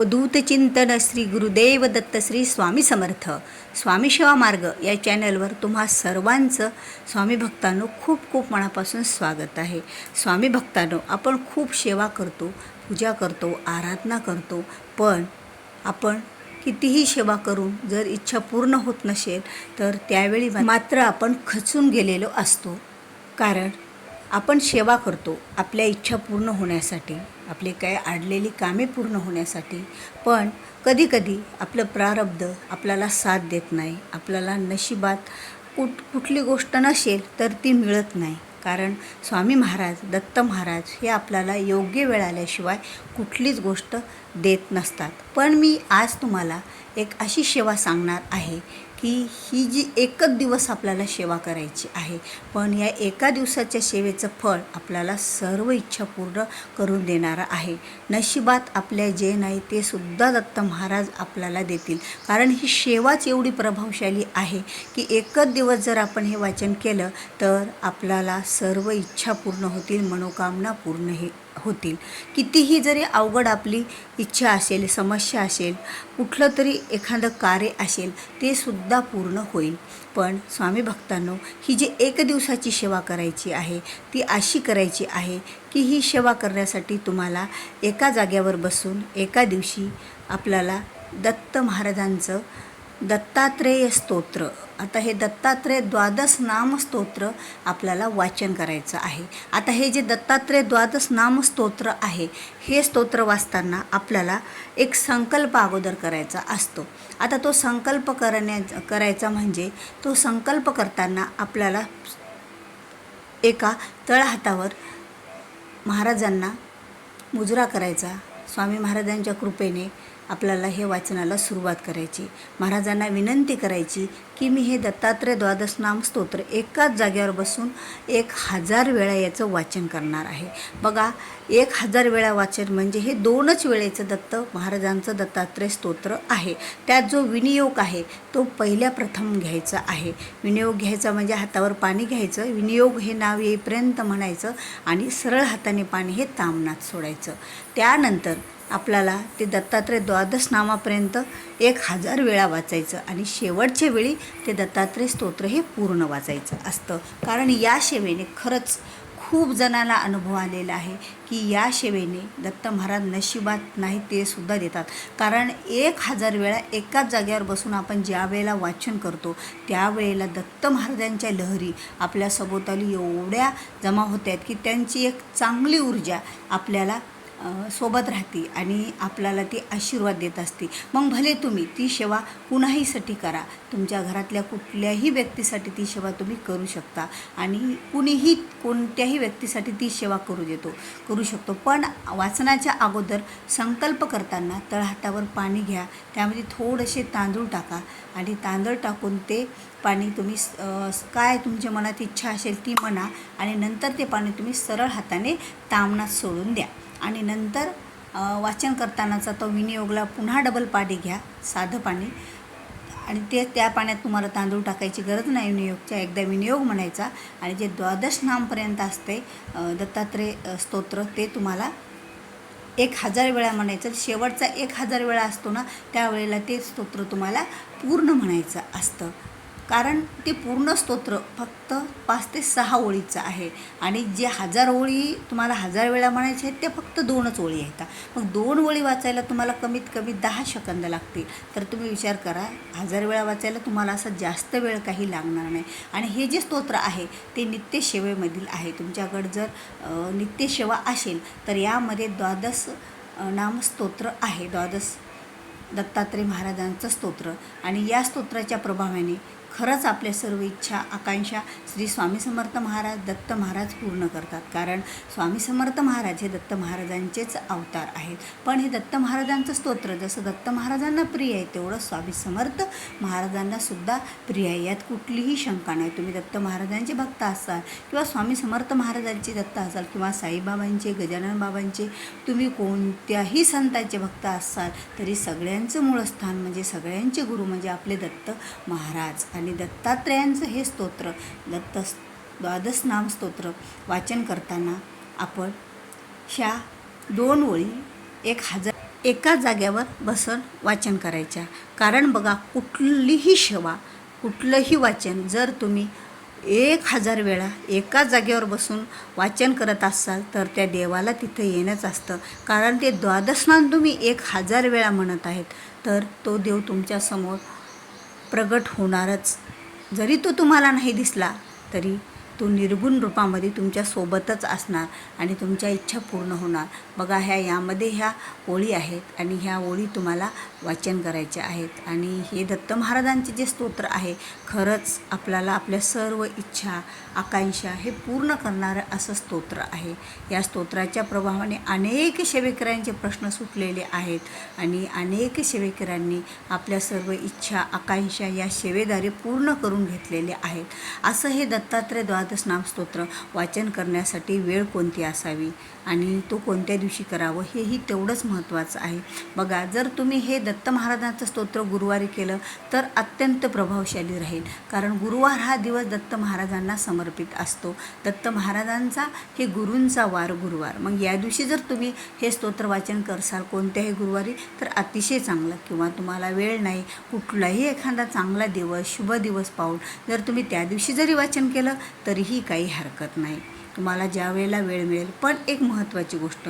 दूत चिंतन श्री गुरुदेव दत्त श्री स्वामी समर्थ स्वामी सेवा मार्ग या चॅनलवर तुम्हा सर्वांचं स्वामी भक्तांनो खूप खूप मनापासून स्वागत आहे। स्वामी भक्तांनो, आपण खूप सेवा करतो, पूजा करतो, आराधना करतो, पण आपण कितीही सेवा करून जर इच्छा पूर्ण होत नसेल तर त्यावेळी मात्र आपण खचून गेलेलो असतो। कारण आपण सेवा करतो आपल्या इच्छा पूर्ण होण्यासाठी, आपले काय अडलेली कामे पूर्ण होण्यासाठी, पण कधीकधी आपलं प्रारब्ध आपल्याला साथ देत नाही। आपल्याला नशिबात कुठली गोष्ट नसेल तर ती मिळत नाही। कारण स्वामी महाराज, दत्त महाराज हे आपल्याला योग्य वेळ आल्याशिवाय कुठलीच गोष्ट देत नसतात। पण मी आज तुम्हाला एक अशी सेवा सांगणार आहे की ही जी एकच दिवस आपल्याला सेवा करायची आहे, पण या एका दिवसाच्या सेवेचं फळ आपल्याला सर्व इच्छा पूर्ण करून देणारा आहे। नशिबात आपल्या जे नाही ते सुद्धा दत्त महाराज आपल्याला देतील। कारण ही सेवाच एवढी प्रभावशाली आहे की एकच दिवस जर आपण हे वाचन केलं तर आपल्याला सर्व इच्छा पूर्ण होतील, मनोकामना पूर्ण होतील। कितीही जरी अवघड आपली इच्छा असेल, समस्या असेल, कुठलं तरी एखादं कार्य असेल, ते सुद्धा पूर्ण होईल। पण स्वामी भक्तांनो, ही जी एक दिवसाची सेवा करायची आहे ती अशी करायची आहे की ही सेवा करण्यासाठी तुम्हाला एका जाग्यावर बसून एका दिवशी आपल्याला दत्त महाराजांचं दत्तात्रेय स्तोत्र, आता हे दत्तात्रेय द्वादश नाम स्तोत्र आपल्याला वाचन करायचं आहे। आता हे जे दत्तात्रेय द्वादश नाम स्तोत्र आहे, हे स्तोत्र वाचताना आपल्याला एक संकल्प अगोदर करायचा असतो। आता तो संकल्प करायचा म्हणजे तो संकल्प करताना आपल्याला एका तळहातावर महाराजांना मुजरा करायचा। स्वामी महाराजांच्या कृपेने आपल्याला हे वाचनाला सुरुवात करायची। महाराजांना विनंती करायची की मी हे दत्तात्रेय द्वादश नाम स्तोत्र एकाच जागेवर बसून 1000 वेळा याचं वाचन करणार आहे। बघा, 1000 वेळा वाचन म्हणजे हे 2च वेळेचं दत्त महाराजांचं दत्तात्रेय स्तोत्र आहे। त्यात जो विनियोग आहे तो पहिल्या प्रथम घ्यायचा आहे। विनियोग घ्यायचा म्हणजे हातावर पाणी घ्यायचं, विनियोग हे नाव येईपर्यंत म्हणायचं आणि सरळ हाताने पाणी हे तामनात सोडायचं। त्यानंतर आपल्याला ते दत्तात्रेय द्वादश नामापर्यंत 1000 वेळा वाचायचं आणि शेवटच्या वेळी ते दत्तात्रेय स्तोत्र हे पूर्ण वाचायचं असतं। कारण या सेवेने खरंच खूप जणांना अनुभव आलेला आहे की या सेवेने दत्त महाराज नशिबात नाही ते सुद्धा देतात। कारण 1000 वेळा एकाच जागेवर बसून आपण ज्या वेळेला वाचन करतो त्यावेळेला दत्त महाराजांच्या लहरी आपल्या सभोवताली एवढ्या जमा होतात की त्यांची एक चांगली ऊर्जा आपल्याला सोबत राहते आणि आपल्याला ती आशीर्वाद देत असते। मग भले तुम्ही ती सेवा कुणाहीसाठी करा, तुमच्या घरातल्या कुठल्याही व्यक्तीसाठी ती सेवा तुम्ही करू शकता आणि कुणीही कोणत्याही व्यक्तीसाठी ती सेवा करू शकतो। पण वाचनाच्या अगोदर संकल्प करताना तळहातावर पाणी घ्या, त्यामध्ये थोडेसे तांदूळ टाका आणि तांदूळ टाकून ते पाणी तुम्ही काय तुमच्या मनात इच्छा असेल ती म्हणा आणि नंतर ते पाणी तुम्ही सरळ हाताने तामनात सोडून द्या। आणि नंतर वाचन करतानाचा तो विनियोगला पुन्हा डबल पाणी घ्या, साधं पाणी, आणि त्या पाण्यात तुम्हाला तांदूळ टाकायची गरज नाही। विनियोगच्या एकदा विनियोग म्हणायचा आणि जे द्वादश नामपर्यंत असते दत्तात्रेय स्तोत्र ते तुम्हाला 1000 वेळा म्हणायचं। शेवटचा 1000 वेळा असतो ना, त्यावेळेला ते स्तोत्र तुम्हाला पूर्ण म्हणायचं असतं। कारण ते पूर्ण स्तोत्र फक्त 5 ते 6 ओळीचं आहे आणि जे 1000 ओळी तुम्हाला 1000 वेळा म्हणायचे आहेत ते फक्त 2च ओळी आहेत। मग 2 ओळी वाचायला तुम्हाला कमीत कमी 10 सेकंद लागतील। तर तुम्ही विचार करा, 1000 वेळा वाचायला तुम्हाला असं जास्त वेळ काही लागणार नाही। आणि हे जे स्तोत्र आहे ते नित्यसेवेमधील आहे। तुमच्याकडे जर नित्यसेवा असेल तर यामध्ये द्वादश नामस्तोत्र आहे, द्वादश दत्तात्रेय महाराजांचं स्तोत्र, आणि या स्तोत्राच्या प्रभावाने खरंच आपल्या सर्व इच्छा आकांक्षा श्री स्वामी समर्थ महाराज, दत्त महाराज पूर्ण करतात। कारण स्वामी समर्थ महाराज हे दत्त महाराजांचेच अवतार आहेत। पण हे दत्त महाराजांचं स्तोत्र जसं दत्त महाराजांना प्रिय आहे तेवढं स्वामी समर्थ महाराजांना सुद्धा प्रिय आहे, यात कुठलीही शंका नाही। तुम्ही दत्त महाराजांचे भक्त असाल किंवा स्वामी समर्थ महाराजांचे दत्त असाल किंवा साईबाबांचे, गजानन बाबांचे, तुम्ही कोणत्याही संतांचे भक्त असाल तरी सगळ्यांचं मूळ स्थान म्हणजे सगळ्यांचे गुरु म्हणजे आपले दत्त महाराज। आणि दत्तात्रेयांचं हे स्तोत्र द्वादश नाम स्तोत्र वाचन करताना आपण ह्या 2 ओळी 1000 एका जाग्यावर बसून वाचन करायच्या. कारण बघा, कुठलीही सेवा, कुठलंही वाचन जर तुम्ही 1000 वेळा एका जागेवर बसून वाचन करत असाल तर त्या देवाला तिथे येणंच असतं. कारण ते द्वादशनाम तुम्ही 1000 वेळा म्हणत आहेत, तर तो देव तुमच्यासमोर प्रगट होणारच. जरी तो तुम्हाला नाही दिसला तरी तो निर्गुण रूपामध्ये तुमच्यासोबतच असणार आणि तुमच्या इच्छा पूर्ण होणार. बघा, यामध्ये ह्या ओळी आहेत आणि ह्या ओळी तुम्हाला वाचन करायच्या आहेत. आणि हे दत्त महाराजांचे जे स्तोत्र आहे, खरंच आपल्याला आपल्या सर्व इच्छा आकांक्षा हे पूर्ण करणारं असं स्तोत्र आहे. या स्तोत्राच्या प्रभावाने अनेक सेवेकऱ्यांचे प्रश्न सुटलेले आहेत आणि अनेक सेवेकऱ्यांनी आपल्या सर्व इच्छा आकांक्षा या सेवेद्वारे पूर्ण करून घेतलेले आहेत. असं हे दत्तात्रय द्वादश नाम स्तोत्र वाचन करण्यासाठी वेळ कोणती असावी आणि तो कोणत्या दिवशी करावं हेही तेवढंच महत्त्वाचं आहे. बघा, जर तुम्ही हे दत्त महाराजांचं स्तोत्र गुरुवारी केलं तर अत्यंत प्रभावशाली राहील. कारण गुरुवार हा दिवस दत्त महाराजांना समर्पित असतो. दत्त महाराजांचा हे गुरूंचा वार गुरुवार. मग या दिवशी जर तुम्ही हे स्तोत्र वाचन करसाल कोणत्याही गुरुवारी तर अतिशय चांगलं. किंवा तुम्हाला वेळ नाही, कुठलाही एखादा चांगला दिवस शुभ दिवस पाहून जर तुम्ही त्या दिवशी जरी वाचन केलं तरीही काही हरकत नाही, तुम्हाला ज्या वेळेला वेळ मिळेल. पण एक महत्त्वाची गोष्ट,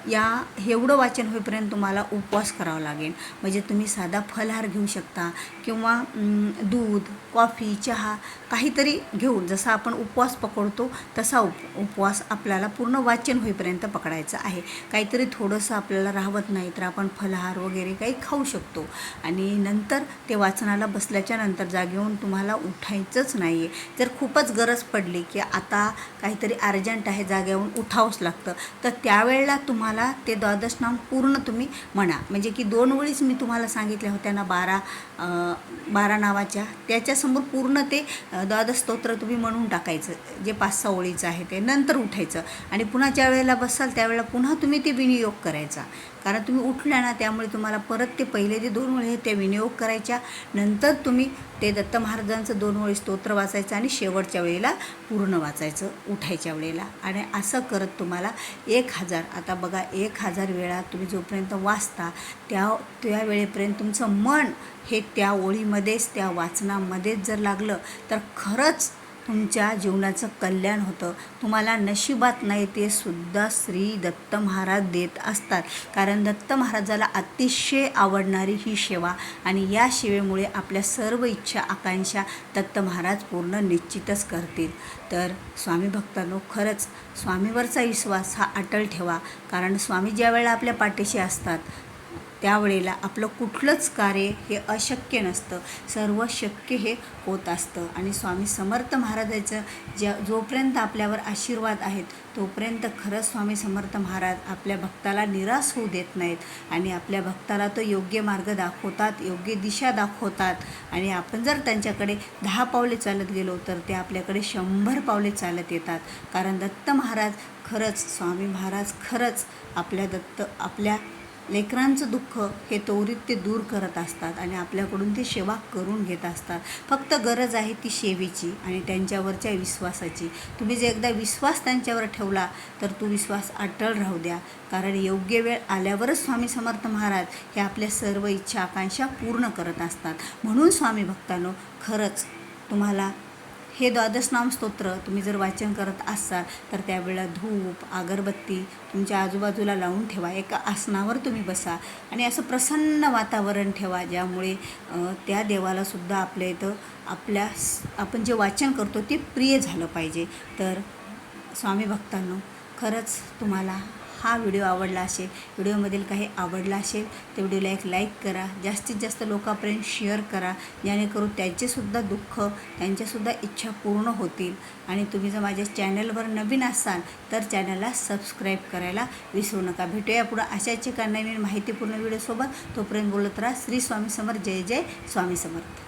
एवढं वाचन होईपर्यंत तुम्हाला उपवास करावा लागेल. म्हणजे तुम्ही साधा फलाहार घेऊ शकता किंवा दूध, कॉफी, चहा काहीतरी घेऊन, जसा आपण उपवास पकडतो तसा उपवास आपल्याला पूर्ण वाचन होईपर्यंत पकडायचा आहे. काहीतरी थोडंसं आपल्याला राहत नाही तर आपण फलाहार वगैरे काही खाऊ शकतो. आणि नंतर ते वाचनाला बसल्याच्या नंतर जागेहून तुम्हाला उठायचंच नाही आहे. जर खूपच गरज पडली की आता काहीतरी अर्जंट आहे, जागेहून उठावंच लागतं, तर त्यावेळेला तुम्हाला ते द्वादश नाम पूर्ण तुम्ही म्हणा. म्हणजे की 2 ओळीच मी तुम्हाला सांगितल्या होत्या ना, 12 नावाच्या, त्याच्यासमोर पूर्ण ते द्वादश स्तोत्र तुम्ही म्हणून टाकायचं, जे 5-6 ओळीचं आहे ते. नंतर उठायचं आणि पुन्हा ज्या वेळेला बसाल त्यावेळेला पुन्हा तुम्ही ते विनियोग करायचा. कारण तुम्ही उठल्या ना, त्यामुळे तुम्हाला परत ते पहिले जे 2 ओळी आहेत त्या विनियोग करायच्या. नंतर तुम्ही ते दत्त महाराजांचं 2 ओळी स्तोत्र वाचायचं आणि शेवटच्या वेळेला पूर्ण वाचायचं उठायच्या वेळेला. आणि असं करत तुम्हाला 1000, आता बघा 1000 वेळा तुम्ही जोपर्यंत वाचता त्या वेळेपर्यंत तुमचं मन हे त्या ओळीमध्येच, त्या वाचनामध्येच जर लागलं तर खरंच तुमच्या जीवनाचं कल्याण होतं. तुम्हाला नशिबात नाही ते सुद्धा श्री दत्त महाराज देत असतात. कारण दत्त महाराजाला अतिशय आवडणारी ही सेवा आणि या सेवेमुळे आपल्या सर्व इच्छा आकांक्षा दत्त महाराज पूर्ण निश्चितच करतील. तर स्वामी भक्तांनो, खरंच स्वामीवरचा विश्वास हा अटळ ठेवा. कारण स्वामी ज्या वेळेला आपल्या पाठीशी असतात त्यावेळेला आपलं कुठलंच कार्य हे अशक्य नसतं, सर्व शक्य हे होत असतं. आणि स्वामी समर्थ महाराजांचं जोपर्यंत आपल्यावर आशीर्वाद आहेत तोपर्यंत खरंच स्वामी समर्थ महाराज आपल्या भक्ताला निराश होऊ देत नाहीत आणि आपल्या भक्ताला तो योग्य मार्ग दाखवतात, योग्य दिशा दाखवतात. आणि आपण जर त्यांच्याकडे 10 पावले चालत गेलो तर ते आपल्याकडे 100 पावले चालत येतात. कारण दत्त महाराज खरंच, स्वामी महाराज खरंच आपल्या लेकरांचं दुःख हे त्वरित ते दूर करत असतात आणि आपल्याकडून ते सेवा करून घेत असतात. फक्त गरज आहे ती सेवेची आणि त्यांच्यावरच्या विश्वासाची. तुम्ही जर एकदा विश्वास त्यांच्यावर ठेवला तर तो विश्वास अटळ राहू द्या. कारण योग्य वेळ आल्यावरच स्वामी समर्थ महाराज हे आपल्या सर्व इच्छा आकांक्षा पूर्ण करत असतात. म्हणून स्वामी भक्तांनो, खरंच तुम्हाला हे द्वादश नाम स्तोत्र तुम्ही जर वाचन करत असाल तर त्यावेळेला धूप अगरबत्ती तुमच्या आजूबाजूला लावून ठेवा. एका आसनावर तुम्ही बसा आणि असं प्रसन्न वातावरण ठेवा, ज्यामुळे त्या देवालासुद्धा आपल्या इथं आपण जे वाचन करतो ते प्रिय झालं पाहिजे. तर स्वामी भक्तांनो, खरंच तुम्हाला हा व्हिडिओ आवडला असेल, व्हिडिओमधील काही आवडला असेल तर व्हिडिओला एक लाईक करा, जास्तीत जास्त लोकांपर्यंत शेअर करा, जेणेकरून त्यांचेसुद्धा दुःख, त्यांच्यासुद्धा इच्छा पूर्ण होतील. आणि तुम्ही जर माझ्या चॅनलवर नवीन असाल तर चॅनलला सबस्क्राईब करायला विसरू नका. भेटूया पुढं अशाच एका नवीन माहितीपूर्ण व्हिडिओसोबत. तोपर्यंत बोलत राहा. श्री स्वामी समर्थ. जय जय स्वामी समर्थ.